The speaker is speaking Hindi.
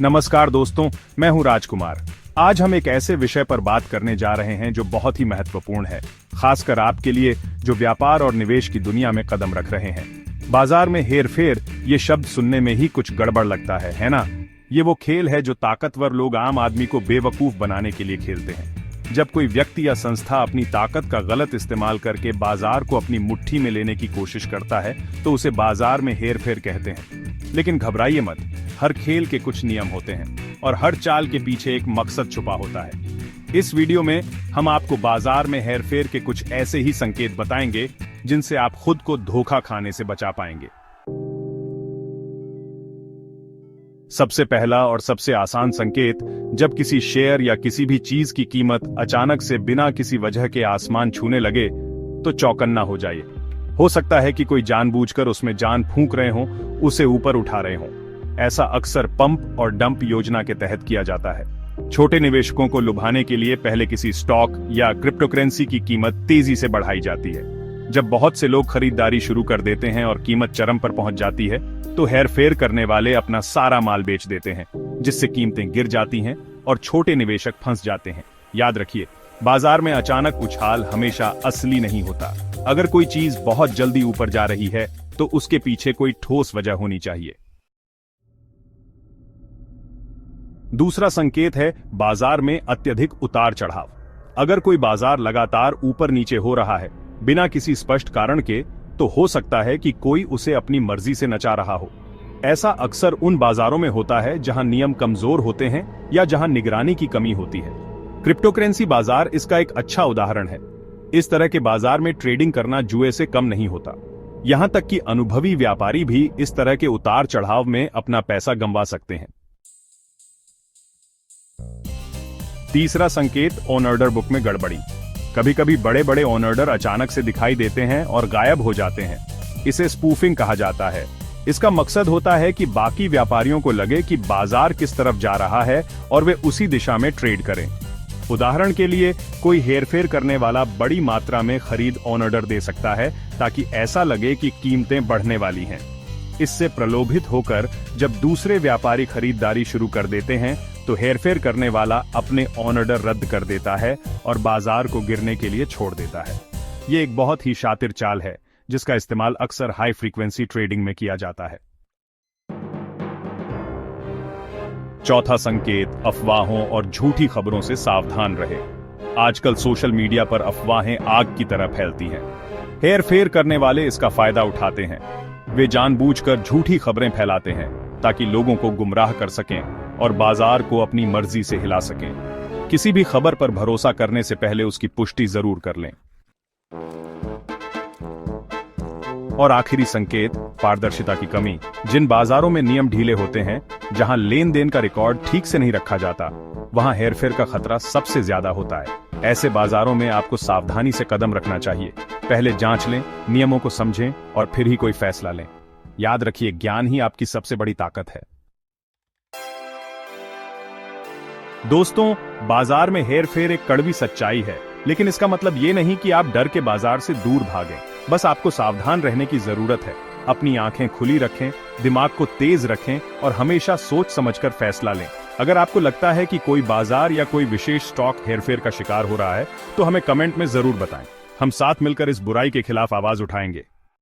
नमस्कार दोस्तों, मैं हूं राजकुमार। आज हम एक ऐसे विषय पर बात करने जा रहे हैं जो बहुत ही महत्वपूर्ण है, खासकर आपके लिए जो व्यापार और निवेश की दुनिया में कदम रख रहे हैं। बाजार में हेरफेर, ये शब्द सुनने में ही कुछ गड़बड़ लगता है ना? ये वो खेल है जो ताकतवर लोग आम आदमी को बेवकूफ बनाने के लिए खेलते हैं। जब कोई व्यक्ति या संस्था अपनी ताकत का गलत इस्तेमाल करके बाजार को अपनी मुट्ठी में लेने की कोशिश करता है तो उसे बाजार में हेरफेर कहते हैं। लेकिन घबराइए मत, हर खेल के कुछ नियम होते हैं और हर चाल के पीछे एक मकसद छुपा होता है। इस वीडियो में हम आपको बाजार में हेरफेर के कुछ ऐसे ही संकेत बताएंगे जिनसे आप खुद को धोखा खाने से बचा पाएंगे। सबसे पहला और सबसे आसान संकेत, जब किसी शेयर या किसी भी चीज की कीमत अचानक से बिना किसी वजह के आसमान छूने लगे तो चौकन्ना हो जाइए। हो सकता है कि कोई जानबूझकर उसमें जान फूंक रहे हों, उसे ऊपर उठा रहे हों। ऐसा अक्सर पंप और डंप योजना के तहत किया जाता है। छोटे निवेशकों को लुभाने के लिए पहले किसी स्टॉक या क्रिप्टोकरेंसी की कीमत तेजी से बढ़ाई जाती है। जब बहुत से लोग खरीदारी शुरू कर देते हैं और कीमत चरम पर पहुंच जाती है तो हेरफेर करने वाले अपना सारा माल बेच देते हैं, जिससे कीमतें गिर जाती हैं और छोटे निवेशक फंस जाते हैं। याद रखिए, बाजार में अचानक उछाल हमेशा असली नहीं होता। अगर कोई चीज बहुत जल्दी ऊपर जा रही है तो उसके पीछे कोई ठोस वजह होनी चाहिए। दूसरा संकेत है बाजार में अत्यधिक उतार चढ़ाव। अगर कोई बाजार लगातार ऊपर नीचे हो रहा है बिना किसी स्पष्ट कारण के, तो हो सकता है कि कोई उसे अपनी मर्जी से नचा रहा हो। ऐसा अक्सर उन बाजारों में होता है जहां नियम कमजोर होते हैं या जहां निगरानी की कमी होती है। क्रिप्टोकरेंसी बाजार इसका एक अच्छा उदाहरण है। इस तरह के बाजार में ट्रेडिंग करना जुए से कम नहीं होता। यहां तक कि अनुभवी व्यापारी भी इस तरह के उतार चढ़ाव में अपना पैसा गंवा सकते हैं। तीसरा संकेत, ऑन ऑर्डर बुक में गड़बड़ी। कभी कभी बड़े बड़े ऑन ऑर्डर अचानक से दिखाई देते हैं और गायब हो जाते हैं। इसे स्पूफिंग कहा जाता है। इसका मकसद होता है कि बाकी व्यापारियों को लगे कि बाजार किस तरफ जा रहा है और वे उसी दिशा में ट्रेड करें। उदाहरण के लिए, कोई हेरफेर करने वाला बड़ी मात्रा में खरीद ऑन ऑर्डर दे सकता है ताकि ऐसा लगे कि कीमतें बढ़ने वाली हैं। इससे प्रलोभित होकर जब दूसरे व्यापारी खरीदारी शुरू कर देते हैं तो हेरफेर करने वाला अपने ऑन ऑर्डर रद्द कर देता है और बाजार को गिरने के लिए छोड़ देता है। ये एक बहुत ही शातिर चाल है जिसका इस्तेमाल अक्सर हाई फ्रीक्वेंसी ट्रेडिंग में किया जाता है। चौथा संकेत, अफवाहों और झूठी खबरों से सावधान रहे। आजकल सोशल मीडिया पर अफवाहें आग की तरह फैलती हैं। हेरफेर करने वाले इसका फायदा उठाते हैं। वे जानबूझकर झूठी खबरें फैलाते हैं ताकि लोगों को गुमराह कर सकें और बाजार को अपनी मर्जी से हिला सकें। किसी भी खबर पर भरोसा करने से पहले उसकी पुष्टि जरूर कर लें। और आखिरी संकेत, पारदर्शिता की कमी। जिन बाजारों में नियम ढीले होते हैं, जहां लेन देन का रिकॉर्ड ठीक से नहीं रखा जाता, वहां हेरफेर का खतरा सबसे ज्यादा होता है। ऐसे बाजारों में आपको सावधानी से कदम रखना चाहिए। पहले जांच लें, नियमों को समझें और फिर ही कोई फैसला लें। याद रखिए, ज्ञान ही आपकी सबसे बड़ी ताकत है। दोस्तों, बाजार में हेरफेर एक कड़वी सच्चाई है, लेकिन इसका मतलब ये नहीं कि आप डर के बाजार से दूर भागें। बस आपको सावधान रहने की जरूरत है। अपनी आंखें खुली रखें, दिमाग को तेज रखें और हमेशा सोच समझकर फैसला लें। अगर आपको लगता है कि कोई बाजार या कोई विशेष स्टॉक हेरफेर का शिकार हो रहा है तो हमें कमेंट में जरूर बताएं। हम साथ मिलकर इस बुराई के खिलाफ आवाज उठाएंगे।